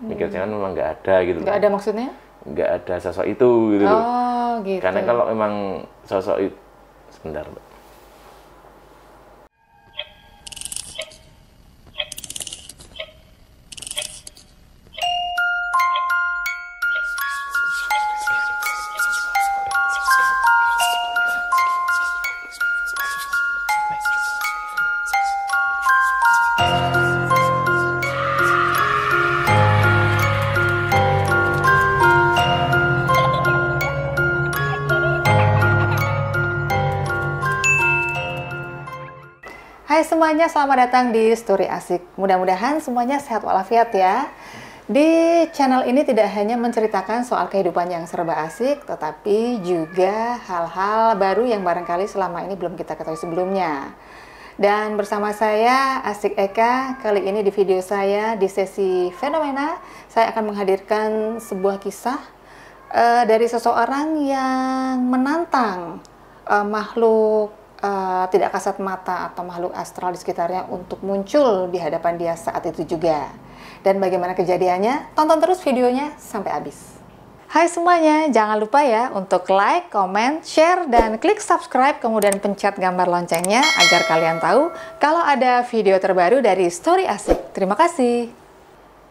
Mikirnya kan memang nggak ada gitu. Nggak ada maksudnya? Nggak ada sosok itu gitu loh. Oh, gitu. Karena kalau memang sosok itu, sebentar Mbak. Hai semuanya, selamat datang di Story Asik. Mudah-mudahan semuanya sehat walafiat ya. Di channel ini tidak hanya menceritakan soal kehidupan yang serba asik, tetapi juga hal-hal baru yang barangkali selama ini belum kita ketahui sebelumnya. Dan bersama saya, Asik Eka, kali ini di video saya di sesi Fenomena, saya akan menghadirkan sebuah kisah dari seseorang yang menantang makhluk tidak kasat mata atau makhluk astral di sekitarnya untuk muncul di hadapan dia saat itu juga. Dan bagaimana kejadiannya? Tonton terus videonya sampai habis. Hai semuanya, jangan lupa ya untuk like, comment, share, dan klik subscribe, kemudian pencet gambar loncengnya agar kalian tahu kalau ada video terbaru dari Story Asik. Terima kasih.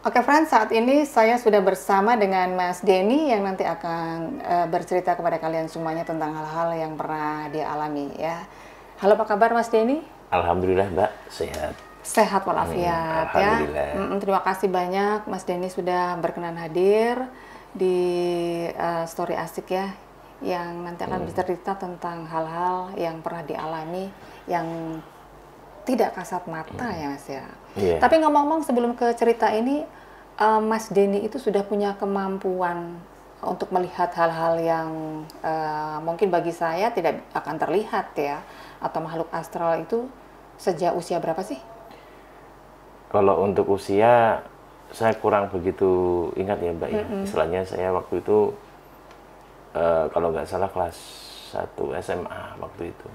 Oke friends, saat ini saya sudah bersama dengan Mas Denny yang nanti akan bercerita kepada kalian semuanya tentang hal-hal yang pernah dia alami ya. Halo, apa kabar Mas Denny? Alhamdulillah Mbak, sehat. Sehat walafiat ya. Terima kasih banyak Mas Denny sudah berkenan hadir di Story Asik ya, yang nanti akan bercerita tentang hal-hal yang pernah dialami yang tidak kasat mata ya Mas ya. Yeah. Tapi ngomong-ngomong sebelum ke cerita ini, Mas Denny itu sudah punya kemampuan untuk melihat hal-hal yang mungkin bagi saya tidak akan terlihat ya, atau makhluk astral itu sejak usia berapa sih? Kalau untuk usia, saya kurang begitu ingat ya Mbak ya. Istilahnya saya waktu itu, kalau nggak salah kelas 1 SMA waktu itu.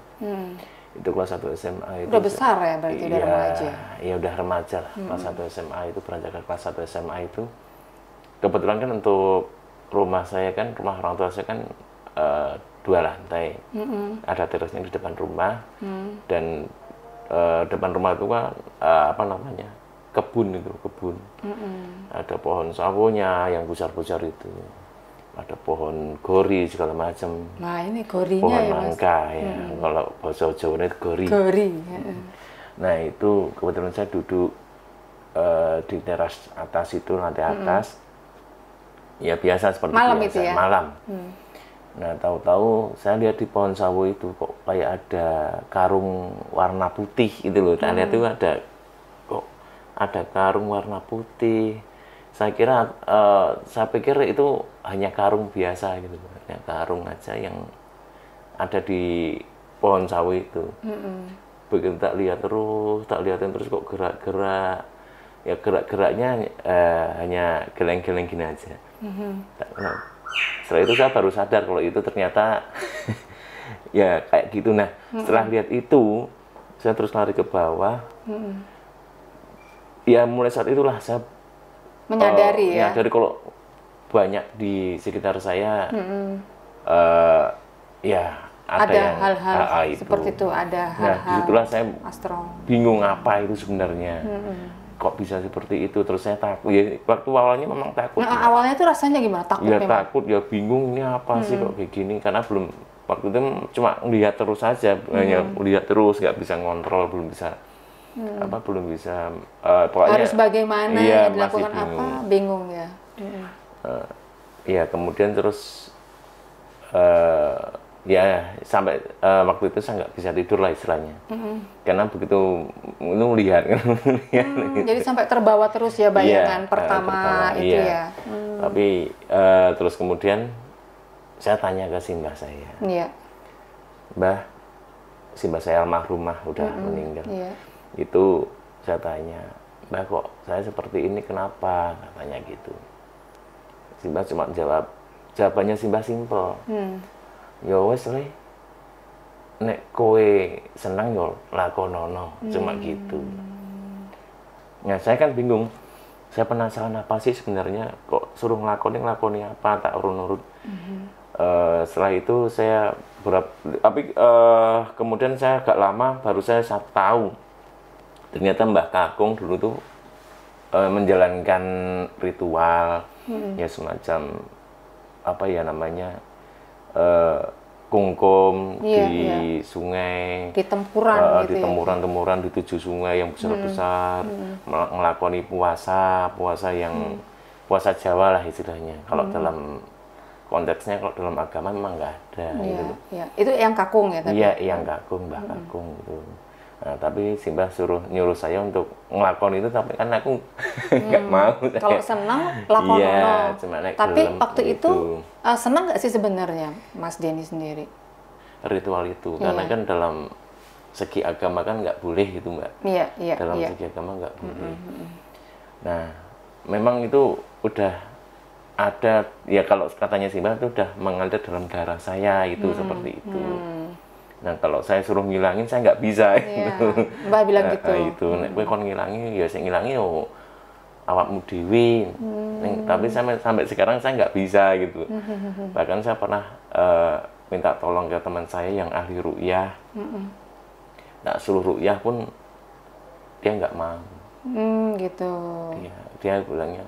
Itu kelas 1 SMA itu. Udah besar ya berarti, udah remaja? Iya udah remaja lah. Kelas 1 SMA itu, beranjak ke kelas 1 SMA itu. Kebetulan kan untuk rumah saya kan, rumah orang tua saya kan 2 lantai. Ada terasnya di depan rumah. Dan depan rumah itu kan apa namanya, kebun itu, kebun. Ada pohon sawonya yang besar-besar itu. Ada pohon gori segala macam. Nah ini gorinya pohon ya mangga ya. Kalau bahasa Jawa itu gori. Gori. Nah itu kebetulan saya duduk di teras atas itu, lantai atas. Ya biasa seperti malam biasa. Itu ya? Malam. Nah tahu-tahu saya lihat di pohon sawo itu kok kayak ada karung warna putih gitu loh. Saya lihat itu kok ada karung warna putih. Saya kira, saya pikir itu hanya karung biasa gitu, hanya karung aja yang ada di pohon sawo itu. Begitu tak lihatin terus kok gerak-gerak, ya gerak-geraknya hanya geleng-geleng gini aja. Setelah itu saya baru sadar kalau itu ternyata ya kayak gitu. Nah setelah lihat itu, saya terus lari ke bawah. Ya mulai saat itulah saya menyadari ya. Menyadari kalau banyak di sekitar saya ya ada yang hal-hal seperti itu, ada hal-hal. Nah disitulah saya astral. Bingung apa itu sebenarnya. Kok bisa seperti itu, terus saya takut ya. Waktu awalnya memang takut. Nah, awalnya itu rasanya gimana? Takut ya memang? Takut ya, bingung ini apa sih kok kayak gini, karena belum, waktu itu cuma lihat terus saja, hanya lihat terus, nggak bisa ngontrol, belum bisa belum bisa pokoknya harus bagaimana iya, dilakukan apa, bingung ya. Ya kemudian terus ya sampai waktu itu saya nggak bisa tidur lah istilahnya. Karena begitu itu melihat kan. Jadi sampai terbawa terus ya bayangan pertama itu iya. ya. Tapi terus kemudian saya tanya ke simbah saya. Iya. Mbah, simbah saya almarhumah udah meninggal. Iya. Itu saya tanya, Mbah kok saya seperti ini kenapa? Katanya gitu. Simbah cuma jawabannya Simbah simpel. Ya wes le, nek kowe senang yo lakonono, cuma gitu. Nah saya kan bingung, saya penasaran apa sih sebenarnya kok suruh ngelakoni apa, tak urut-urut. Setelah itu saya tapi kemudian saya agak lama baru saya tahu ternyata Mbah Kakung dulu tuh menjalankan ritual ya semacam apa ya namanya kungkum di sungai, di tempuran gitu di temuran-temuran di 7 sungai yang besar-besar, ngelakoni puasa yang puasa Jawa lah istilahnya. Kalau dalam konteksnya, kalau dalam agama memang nggak ada gitu loh. Itu yang kakung ya? Iya, yang kakung, Mbah Kakung gitu. Nah, tapi Simbah nyuruh saya untuk ngelakon itu, tapi kan aku nggak mau. Kalau senang lakonono. Iya, cuma tapi gelem, waktu gitu. itu senang nggak sih sebenarnya Mas Denny sendiri? Ritual itu, karena kan dalam segi agama kan nggak boleh gitu Mbak. Iya. Dalam segi agama nggak boleh. Nah, memang itu udah ada, ya kalau katanya Simbah itu udah mengalir dalam darah saya itu seperti itu. Nah, kalau saya suruh ngilangin, saya nggak bisa. Gitu. Mbak bilang gitu. Itu, nek kowe kon ngilangi, ya saya ngilangi yo awakmu dhewe. Tapi sampai sekarang saya nggak bisa gitu. Bahkan saya pernah minta tolong ke teman saya yang ahli ruqyah. Nah, suruh ruqyah pun dia nggak mau. Gitu. Dia bilangnya,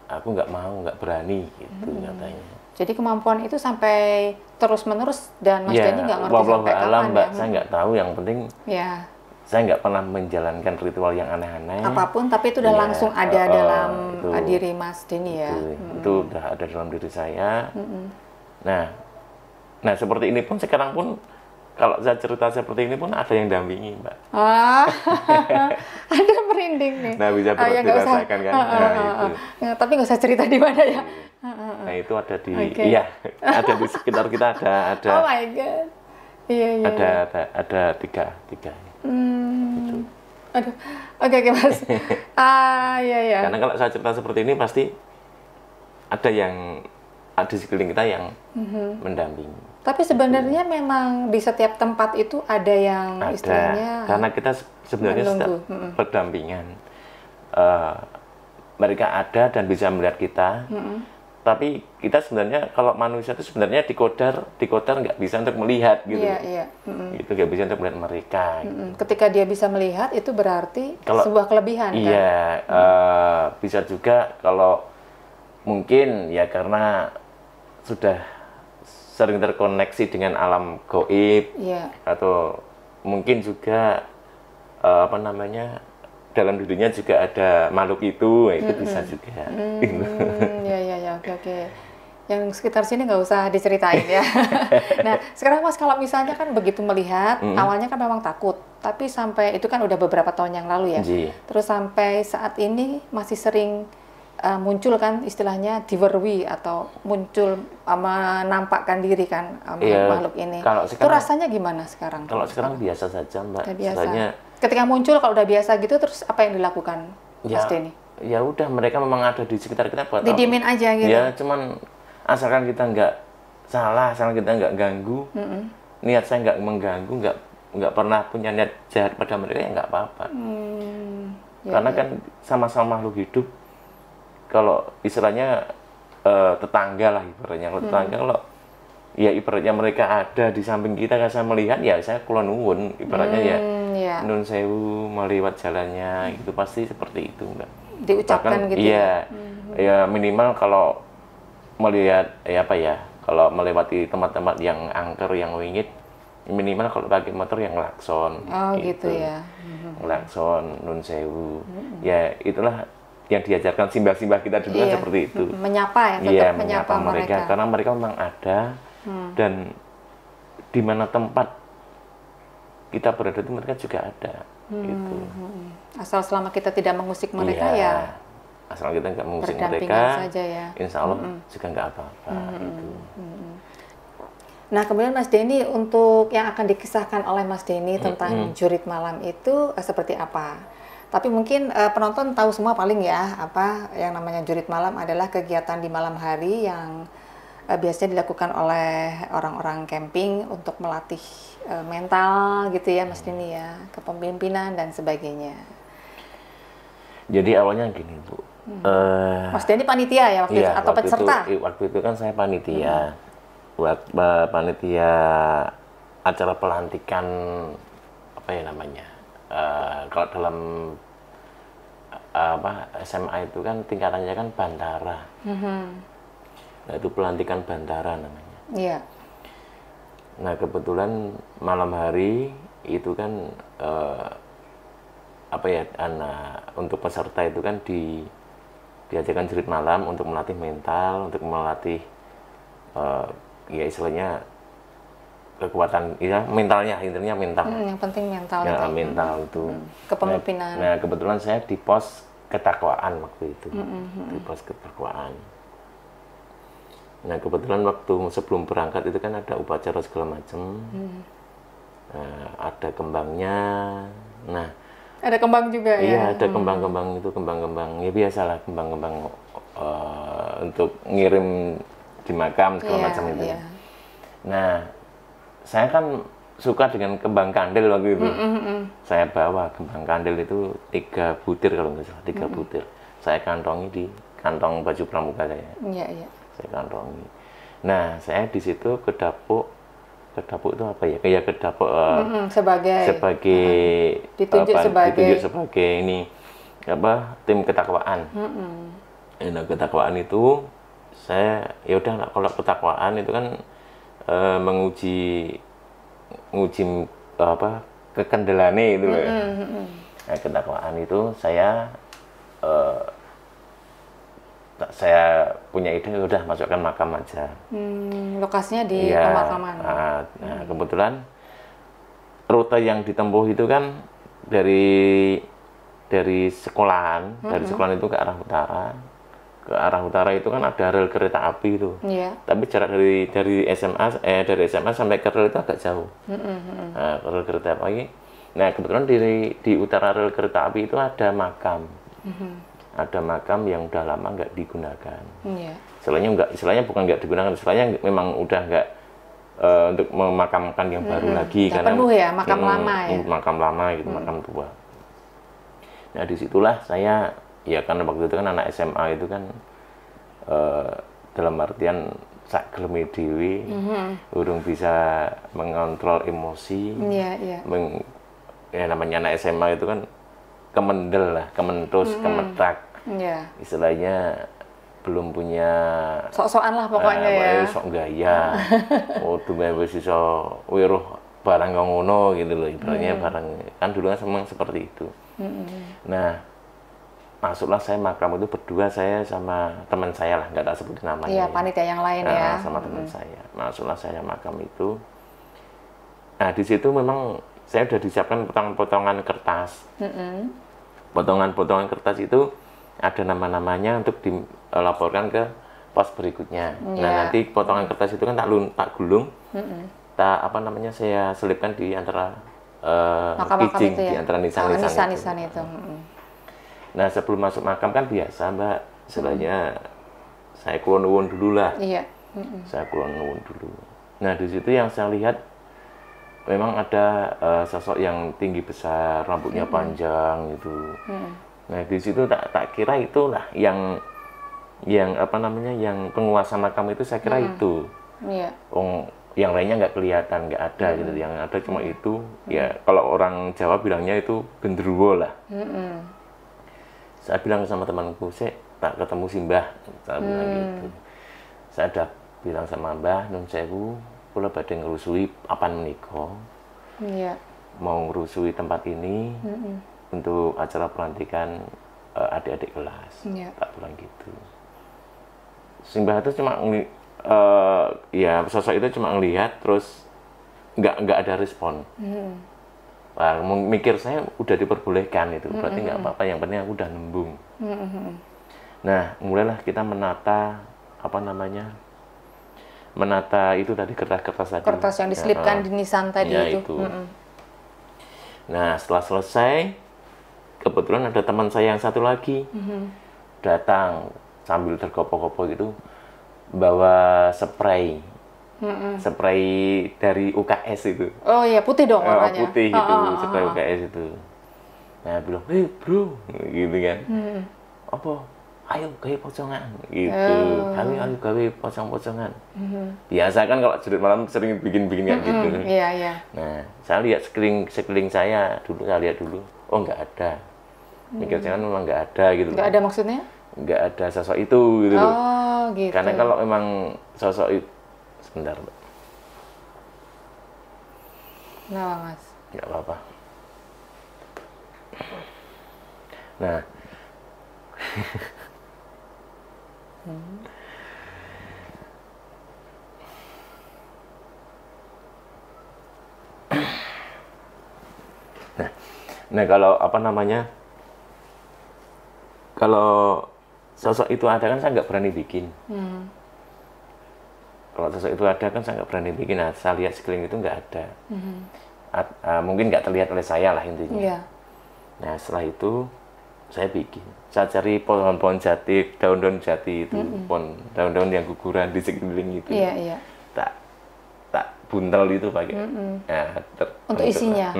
aku nggak mau, nggak berani gitu katanya. Jadi kemampuan itu sampai terus-menerus dan Mas Denny nggak ngerti sampai kapan Mbak, ya? saya nggak tahu, yang penting saya nggak pernah menjalankan ritual yang aneh-aneh. Apapun, tapi itu udah langsung ada dalam diri Mas Denny ya? Itu udah ada dalam diri saya. Nah, seperti ini pun sekarang pun, kalau saya cerita seperti ini pun ada yang dampingi Mbak. Ada merinding nih. Nah, bisa dirasakan kan? Itu. Tapi nggak usah cerita di mana ya? Nah, itu ada di, ada di sekitar kita ada. Oh my god. Iya. Ada tiga. Gitu. Aduh, oke Mas. Iya. Karena kalau saya cerita seperti ini pasti ada di sekeliling kita yang mendampingi. Tapi sebenarnya memang di setiap tempat itu ada yang istilahnya. Karena kita sebenarnya berdampingan. Mereka ada dan bisa melihat kita. Tapi kita sebenarnya kalau manusia itu sebenarnya dikodar nggak bisa untuk melihat gitu. Iya. Itu nggak bisa untuk melihat mereka. Gitu. Ketika dia bisa melihat itu berarti sebuah kelebihan kan? Iya, bisa juga kalau mungkin ya karena sudah sering terkoneksi dengan alam gaib, atau mungkin juga dalam dirinya juga ada makhluk itu bisa juga. Iya, oke. Yang sekitar sini nggak usah diceritain ya. Nah, sekarang Mas kalau misalnya kan begitu melihat, awalnya kan memang takut, tapi sampai itu kan udah beberapa tahun yang lalu ya. Terus sampai saat ini masih sering muncul kan istilahnya diwerwi atau muncul menampakkan diri kan makhluk ini. Itu rasanya gimana sekarang? Kalau sekarang biasa saja Mbak. Biasa. Ketika muncul kalau udah biasa gitu, terus apa yang dilakukan Mas Denny? Ya udah, mereka memang ada di sekitar kita buat didiemin aja gitu. Ya cuman asalkan kita nggak salah, asalkan kita nggak ganggu, niat saya nggak mengganggu, nggak pernah punya niat jahat pada mereka, ya nggak apa-apa. Karena kan sama-sama makhluk hidup. Kalau istilahnya tetangga lah ibaratnya, kalau ya ibaratnya mereka ada di samping kita, kan saya melihat ya saya kula nuwun ibaratnya nun sewu melewat jalannya itu pasti seperti itu Mbak. Diucapkan gitu. Iya, ya minimal kalau melihat kalau melewati tempat-tempat yang angker, yang wingit, minimal kalau pakai motor yang klakson. Gitu ya. Klakson nun sewu. Ya itulah yang diajarkan simbah-simbah kita dulu kan seperti itu. Menyapa tetap menyapa mereka. Karena mereka memang ada dan di mana tempat kita berada itu mereka juga ada. Gitu. Asal selama kita tidak mengusik mereka asal kita nggak mengusik mereka, saja ya. Insya Allah juga nggak apa-apa. Gitu. Nah, kemudian Mas Denny, untuk yang akan dikisahkan oleh Mas Denny tentang jurit malam itu seperti apa? Tapi mungkin penonton tahu semua paling ya, yang namanya jurit malam adalah kegiatan di malam hari yang biasanya dilakukan oleh orang-orang camping untuk melatih mental gitu ya Mas Denny ya, kepemimpinan dan sebagainya. Jadi awalnya gini Bu, Mas Denny panitia ya waktu itu Iya, atau peserta? waktu itu kan saya panitia, buat panitia acara pelantikan apa ya namanya? Kalau dalam SMA itu kan tingkatannya kan bantara. Nah itu pelantikan bantara namanya. Iya. Nah kebetulan malam hari itu kan untuk peserta itu kan diajarkan jurit malam untuk melatih mental, untuk melatih ya istilahnya kekuatan, ya mentalnya, intinya mental. Yang penting mental Ya, itu. mental itu. Kepemimpinan. Nah, kebetulan saya di pos ketakwaan waktu itu. Di pos ketakwaan. Nah, kebetulan waktu sebelum berangkat itu kan ada upacara segala macam. Nah, ada kembangnya. Nah, ada kembang juga ya? Iya, ada kembang-kembang itu, kembang-kembang. Ya biasalah kembang-kembang untuk ngirim di makam segala macam itu. Iya. Nah, saya kan suka dengan kembang kandil waktu itu. Saya bawa kembang kandil itu 3 butir kalau nggak salah, 3 butir. Saya kantongi di kantong baju pramuka saya. Iya. Saya kantongi. Nah, saya di situ ke dapur itu apa ya? Kayak ke dapur sebagai ditunjuk sebagai ini tim ketakwaan. Nah, ketakwaan itu saya ya udah kalau ketakwaan itu kan menguji kekendelane itu loh. Nah, ketakwaan itu saya punya ide udah masukkan makam aja. Lokasinya di pemakaman. Nah, kebetulan rute yang ditempuh itu kan dari sekolahan, dari sekolahan itu ke arah utara. Ke arah utara itu kan ada rel kereta api itu. Iya. Tapi jarak dari SMA sampai ke rel itu agak jauh. Nah, rel kereta api. Nah, kebetulan di utara rel kereta api itu ada makam. Ada makam yang udah lama nggak digunakan. Iya. Istilahnya bukan nggak digunakan, istilahnya memang udah nggak untuk memakamkan yang baru lagi Nggak penuh ya, makam lama ya. Makam lama gitu, makam tua. Nah, disitulah saya ya karena waktu itu kan anak SMA itu kan dalam artian sak geleme dhewe, urung bisa mengontrol emosi. Iya. Ya namanya anak SMA itu kan kemendel lah, kementus, kemetak. Iya. Istilahnya belum punya sok-sokan lah pokoknya ya. Sok gaya. Dume wis iso weruh barang kang ngono gitu loh, ibaratnya barang kan dulu kan memang seperti itu. Nah, masuklah saya makam itu berdua, saya sama teman saya lah, nggak tak sebutin namanya. Iya, panitia yang lain ya. Sama teman saya. Masuklah saya makam itu. Nah, di situ memang saya udah disiapkan potongan-potongan kertas. Potongan-potongan kertas itu ada nama-namanya untuk dilaporkan ke pos berikutnya. Nah, nanti potongan kertas itu kan tak gulung, saya selipkan di antara kijing, ya? di antara nisan-nisan itu. Nah, sebelum masuk makam kan biasa, Mbak, istilahnya saya kulon nuwun dulu lah. Iya. Saya kulon nuwun dulu. Nah, di situ yang saya lihat memang ada sosok yang tinggi besar, rambutnya panjang gitu. Nah, di situ tak kira itulah yang penguasa makam itu, saya kira itu. Iya. Yang lainnya nggak kelihatan, nggak ada gitu. Yang ada cuma itu. Ya, kalau orang Jawa bilangnya itu genderuwo lah. Saya bilang sama temanku, tak ketemu si Mbah, saya bilang gitu. Saya udah bilang sama Mbah, nun sewu, kula badhe ngerusui papan menika. Iya. Mau ngerusui tempat ini untuk acara pelantikan adik-adik kelas. Iya. Tak bilang gitu. Si Mbah itu cuma ya sosok itu cuma ngelihat terus nggak ada respon. Nah, mikir saya udah diperbolehkan itu, berarti nggak apa-apa, yang penting aku udah nembung. Nah, mulailah kita menata itu tadi kertas-kertas tadi. Kertas yang diselipkan di nisan tadi itu. Nah, setelah selesai, kebetulan ada teman saya yang satu lagi datang sambil tergopoh-gopoh gitu, bawa spray. Spray dari UKS itu. Oh iya, putih dong warnanya. Putih itu, spray UKS itu. Nah, bilang, bro, gitu kan. Apa? ayo gawe pocongan gitu. Ayo gawe pocong-pocongan. Biasa kan kalau jurit malam sering bikin-bikin kayak gitu. Iya, iya. Nah, saya lihat sekeliling saya dulu, saya lihat dulu, oh nggak ada. Mikir saya kan memang nggak ada gitu. Nggak ada maksudnya? Nggak ada sosok itu gitu loh. Oh, gitu. Karena kalau memang sosok itu, sebentar, Mbak. Kenapa, Mas? Nggak apa-apa. Nah, nah kalau apa namanya, kalau sosok itu ada kan saya nggak berani bikin. Kalau sosok itu ada kan saya nggak berani bikin. Nah, saya lihat sekeliling itu nggak ada. Mungkin nggak terlihat oleh saya lah intinya. Iya. Nah setelah itu saya bikin. Saya cari pohon-pohon jati, daun-daun jati itu, pohon daun-daun yang guguran di sekeliling itu. Iya, iya. Tak buntel itu pakai. Nah, Untuk isinya.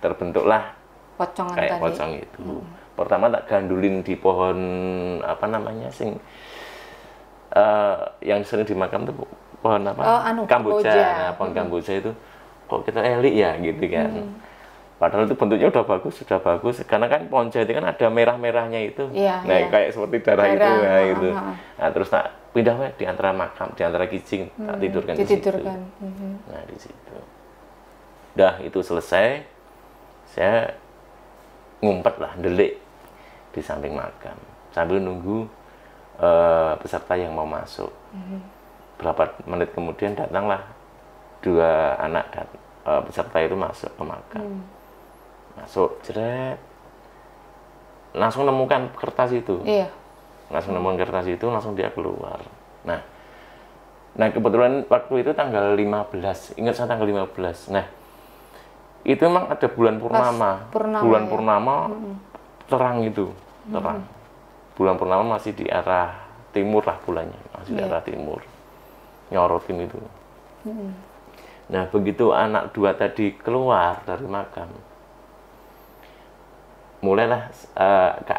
Terbentuklah Pocongan kayak tadi. pocong itu. Pertama tak gandulin di pohon apa namanya yang sering dimakan tuh pohon apa? Oh, Kamboja. kamboja. Nah, pohon kamboja itu kok kita elik ya gitu kan. Padahal itu bentuknya udah bagus karena kan pohon jati kan ada merah-merahnya itu. Iya, Nah, iya. kayak seperti darah itu, nah itu. Heeh. Nah, terus tak pindah di antara makam, di antara kijing, tak tidurkan di situ. Ditidurkan. Nah, di situ. Udah itu selesai, saya ngumpet lah, delik di samping makam sambil nunggu peserta yang mau masuk. Berapa menit kemudian datanglah dua anak peserta itu masuk ke makam. Masuk, jeret, langsung nemukan kertas itu. Iya. Langsung nemukan kertas itu, langsung dia keluar. Nah kebetulan waktu itu tanggal 15, ingat saya tanggal 15. Nah, itu memang ada bulan purnama. purnama, Bulan ya. purnama terang itu, terang. Bulan purnama masih di arah timur lah bulannya, masih di arah timur. Nyorotin itu. Nah, begitu anak dua tadi keluar dari makam, mulailah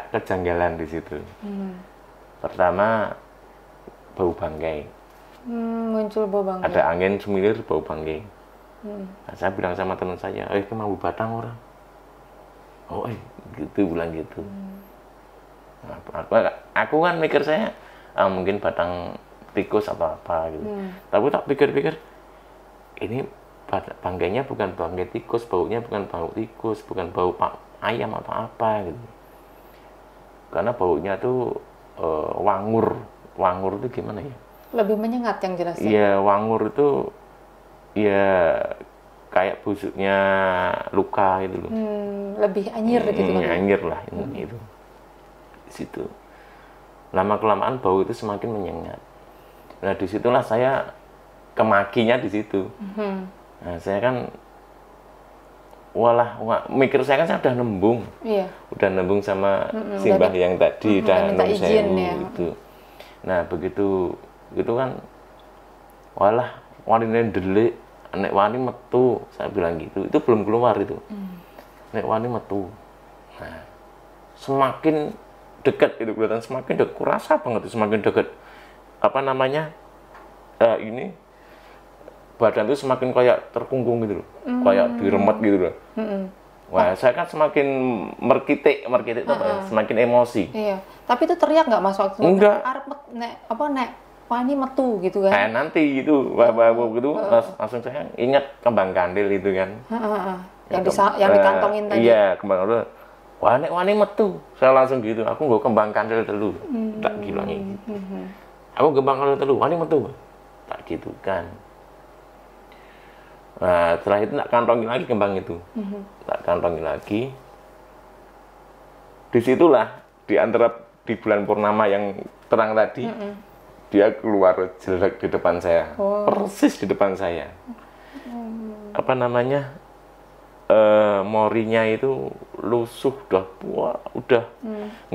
kejanggalan di situ. Pertama, bau bangkai. Muncul bau bangkai. Ada angin semilir, bau bangkai. Nah, saya bilang sama teman saya, itu mau batang orang. Oh, gitu, bilang gitu. Nah, aku kan mikir saya, mungkin batang tikus atau apa gitu. Tapi tak pikir-pikir, ini bangkainya bukan bangkai tikus, baunya bukan bau tikus, bukan bau ayam atau apa gitu. Karena baunya tuh wangur. Wangur itu gimana ya? Lebih menyengat yang jelas. Iya, wangur itu ya kayak busuknya luka gitu loh. Lebih anyir gitu kan. Anyir lah itu. Di situ. Lama-kelamaan bau itu semakin menyengat. Nah, disitulah saya kemakinya di situ. Nah, saya kan mikir saya kan saya udah nembung. Iya. Udah nembung sama simbah yang tadi udah minta nun izin sewu ya. gitu. Nah, begitu gitu kan wanine delik, nek wani metu, saya bilang gitu. Itu belum keluar itu. Nek wani metu. Nah, semakin dekat itu kelihatan, semakin dekat, kurasa banget itu semakin dekat. Apa namanya? Ini badan itu semakin kayak terkungkung gitu loh. Kayak diremet gitu loh. Wah, saya kan semakin merkitik itu apa ya? Semakin emosi. Iya. Tapi itu teriak nggak Mas waktu itu? Enggak. Nek wani metu gitu kan? Nanti gitu, begitu langsung saya ingat kembang kandil itu kan. Yang dikantongin tadi. Iya, kembang kandil. Wani metu. Saya langsung gitu, aku nggak kembang kandil dulu. Tak gilangi. Aku kembang kandil dulu, wani metu. Tak gitu kan. Nah, setelah itu tak kantongin lagi kembang itu. Tak kantongin lagi. Disitulah, di bulan purnama yang terang tadi, dia keluar jelek di depan saya. Persis di depan saya. Apa namanya, morinya itu lusuh, udah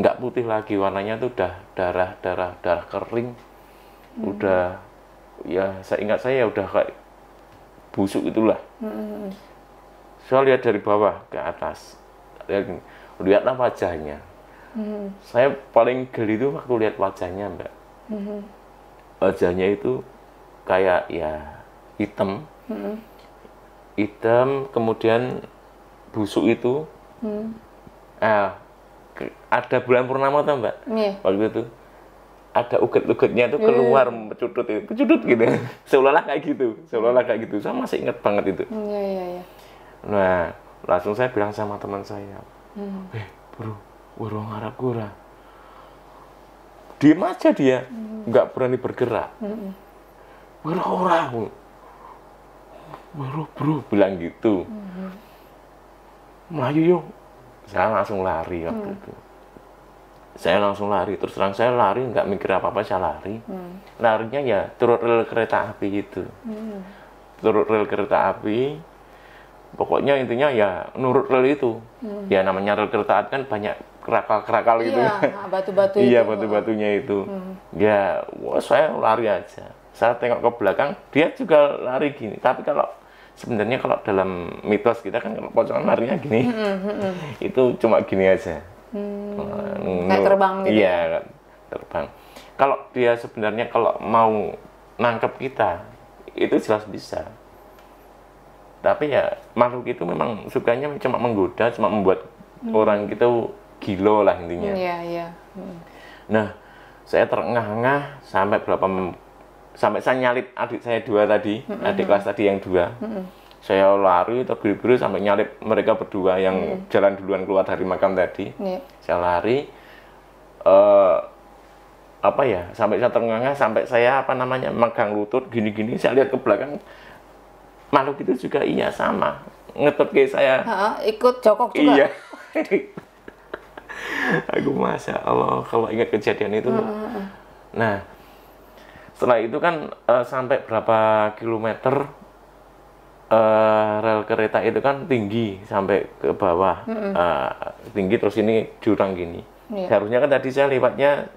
nggak putih lagi, warnanya tuh udah darah kering. Udah, ya saya ingat saya udah kayak busuk itulah. Saya lihat dari bawah ke atas, lihatlah wajahnya. Saya paling geli itu waktu lihat wajahnya, Mbak. Wajahnya itu kayak ya hitam, hitam, kemudian busuk itu. Ada bulan purnama tuh, Mbak. Waktu itu ada uget-ugetnya itu keluar, kecudut gitu. Seolah-olah kayak gitu. Saya masih ingat banget itu. Nah, langsung saya bilang sama teman saya, bro, warung Arab gura. Diem aja dia, nggak berani bergerak. Waduh, bro, bilang gitu. Melayu yuk. Saya langsung lari waktu itu. Terus terang saya lari, nggak mikir apa-apa, saya lari. Larinya ya turut rel kereta api itu. Turut rel kereta api, pokoknya intinya ya nurut rel itu. Ya namanya rel kereta api kan banyak kerakal-kerakal gitu. Iya, batu-batu iya, itu. batu-batunya itu. Ya, wah, saya lari aja. Saya tengok ke belakang, dia juga lari gini. Tapi kalau sebenarnya kalau dalam mitos kita kan kalau pocong larinya gini. Itu cuma gini aja. Kayak terbang gitu. Iya, terbang. Kalau dia sebenarnya kalau mau nangkep kita, itu jelas bisa. Tapi ya makhluk itu memang sukanya cuma menggoda, cuma membuat orang itu gila lah intinya. Nah, saya terengah-engah sampai sampai saya nyalip adik saya 2 tadi, adik kelas tadi yang 2. Saya lari terbiru-biru sampai nyalip mereka berdua yang jalan duluan keluar dari makam tadi. Saya lari, sampai saya terengah-engah, sampai saya megang lutut gini-gini. Saya lihat ke belakang, makhluk itu juga iya sama, ngetut kayak saya. Ikut jongkok juga. Iya. Aku Masya Allah kalau ingat kejadian itu. Nah, setelah itu kan sampai berapa kilometer rel kereta itu kan tinggi sampai ke bawah, tinggi, terus ini jurang gini. Seharusnya kan tadi saya lewatnya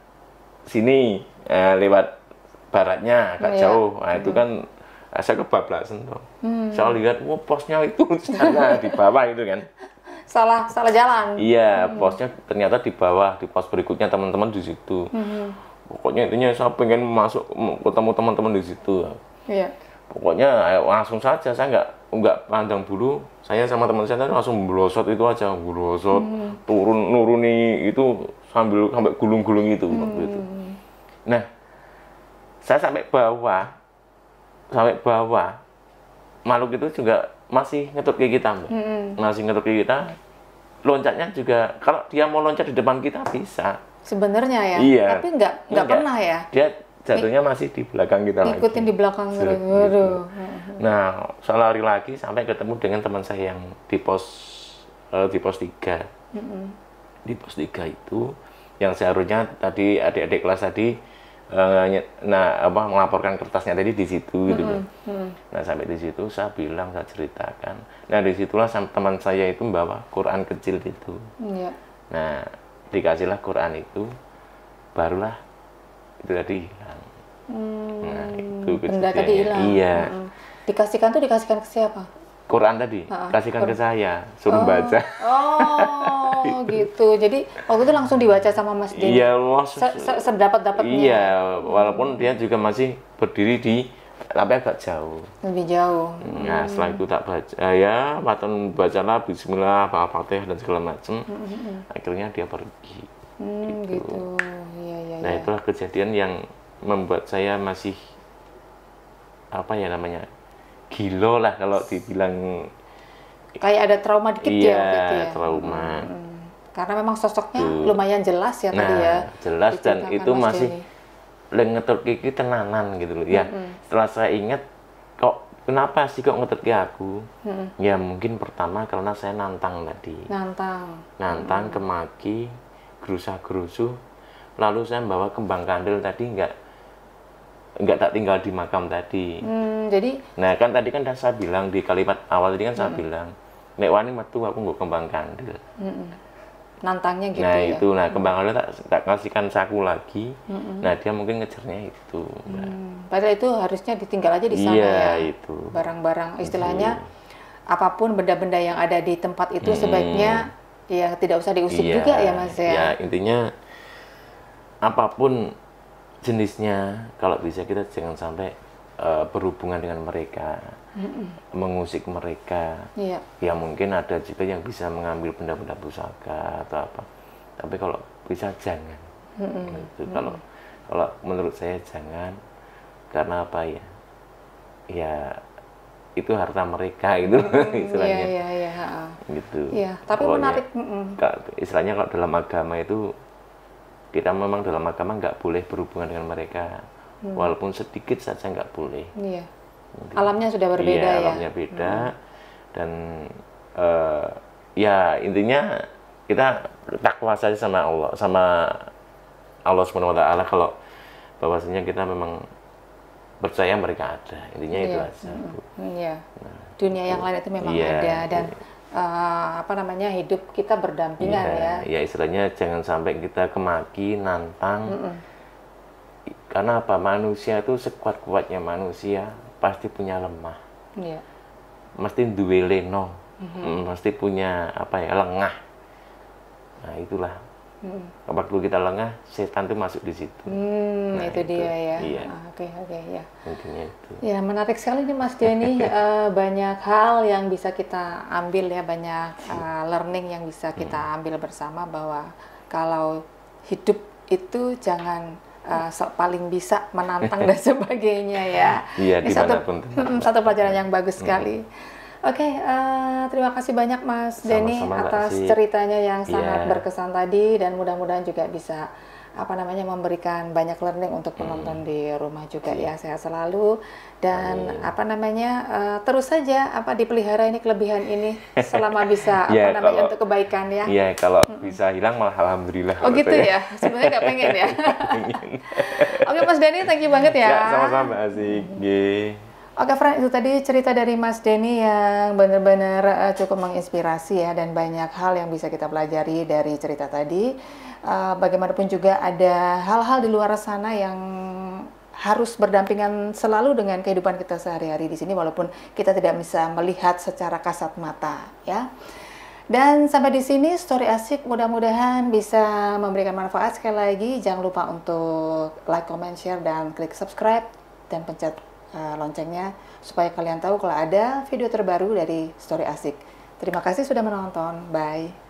sini, lewat baratnya agak jauh. Nah itu kan saya kebablasan tuh. Saya lihat, wah posnya itu sana di bawah itu kan. Salah jalan. Iya, posnya ternyata di bawah, di pos berikutnya teman-teman di situ. Pokoknya intinya saya pengen masuk ketemu teman-teman di situ. Pokoknya langsung saja, saya nggak pandang bulu. Saya sama teman saya langsung melosot itu aja, nuruni itu sampai gulung-gulung itu waktu itu. Nah, saya sampai bawah, makhluk itu juga masih ngetut ke kita, Mbak. Masih ngetut ke kita. Loncatnya juga, kalau dia mau loncat di depan kita bisa. Sebenarnya ya, iya. Tapi nggak pernah ya. Dia jatuhnya masih di belakang kita lagi. Ikutin di belakang terus. Waduh. Nah, saya lari lagi sampai ketemu dengan teman saya yang di pos 3. Di pos 3 itu, yang seharusnya tadi adik-adik kelas tadi melaporkan kertasnya tadi di situ gitu. Nah, sampai di situ saya bilang, saya ceritakan. Nah, disitulah teman saya itu membawa Quran kecil itu. Nah, dikasihlah Quran itu, barulah itu tadi hilang. Nah, itu benda tadi hilang. Iya. Dikasihkan ke siapa? Quran tadi, kasihkan ke saya, suruh baca. Oh, gitu. Jadi waktu itu langsung dibaca sama Mas Denny. Iya, sedapat-dapatnya. Iya, walaupun dia juga masih berdiri tapi agak jauh. Lebih jauh. Nah, setelah itu tak baca, bacalah Bismillah, Al-Fatihah dan segala macam. Akhirnya dia pergi. Gitu. Iya. Nah, itulah kejadian yang membuat saya masih gila lah kalau dibilang. Kayak ada trauma dikit iya, gitu ya. Trauma. Karena memang sosoknya lumayan jelas ya tadi ya. Jelas, dan itu masih ngetut kiki tenanan gitu loh. Ya, setelah saya ingat, kenapa sih kok ngetut ke aku? Ya mungkin pertama karena saya nantang tadi. Nantang, kemaki, gerusa-gerusu. Lalu saya bawa kembang kandil tadi nggak tak tinggal di makam tadi. Jadi, nah kan tadi kan saya bilang di kalimat awal tadi kan saya bilang, nek wani metu aku nggak kembang kandil. Nantangnya gitu nah, ya. Itu, kembang kandil tak kasihkan saku lagi. Nah, dia mungkin ngejarnya itu. Padahal itu harusnya ditinggal aja di sana ya. Itu. Barang-barang istilahnya apapun benda-benda yang ada di tempat itu sebaiknya Iya, tidak usah diusik Iya, juga ya Mas ya. ya intinya apapun jenisnya, kalau bisa kita jangan sampai berhubungan dengan mereka, mengusik mereka. Iya. Ya mungkin ada juga yang bisa mengambil benda-benda pusaka atau apa. Tapi kalau bisa jangan. Gitu. Kalau menurut saya jangan, karena apa ya? Ya itu harta mereka itu istilahnya. Iya. Gitu. Iya, tapi Kalau menarik. istilahnya kalau dalam agama itu kita memang dalam agama nggak boleh berhubungan dengan mereka, walaupun sedikit saja nggak boleh. Iya. Alamnya sudah berbeda Iya, ya. alamnya beda dan ya intinya kita takwa saja sama Allah Subhanahu Wa Taala, kalau bahwasanya kita memang percaya mereka ada, intinya itu aja. Iya. Dunia yang lain itu memang Iya, ada dan apa namanya, hidup kita berdampingan ya. Ya istilahnya jangan sampai kita kemaki, nantang. Karena apa? Manusia itu sekuat-kuatnya manusia pasti punya lemah. Iya. Mesti duwe leno. Mesti punya apa ya? Lengah. Nah, itulah. Waktu kita lengah, setan itu masuk di situ. Nah, itu dia ya. Iya. Oke, ya. Intinya itu. Ya, menarik sekali nih Mas Denny. Banyak hal yang bisa kita ambil ya, banyak learning yang bisa kita ambil bersama, bahwa kalau hidup itu jangan paling bisa menantang dan sebagainya ya. Iya, Ini satu pelajaran yang bagus sekali. Oke, terima kasih banyak Mas Denny atas ceritanya yang sangat berkesan tadi, dan mudah-mudahan juga bisa memberikan banyak learning untuk penonton di rumah juga ya. Sehat selalu dan terus saja dipelihara ini kelebihan ini selama bisa untuk kebaikan ya. Iya, kalau bisa hilang malah alhamdulillah. Oh gitu ya. Sebenarnya nggak pengen ya. Oke Mas Denny, thank you banget ya. Ya, sama-sama asik. Oke friend, itu tadi cerita dari Mas Denny yang benar-benar cukup menginspirasi ya, dan banyak hal yang bisa kita pelajari dari cerita tadi. Bagaimanapun juga ada hal-hal di luar sana yang harus berdampingan selalu dengan kehidupan kita sehari-hari di sini, walaupun kita tidak bisa melihat secara kasat mata ya. Dan sampai di sini story asik, mudah-mudahan bisa memberikan manfaat. Sekali lagi jangan lupa untuk like, comment, share, dan klik subscribe dan pencet loncengnya supaya kalian tahu kalau ada video terbaru dari Story Asik. Terima kasih sudah menonton. Bye.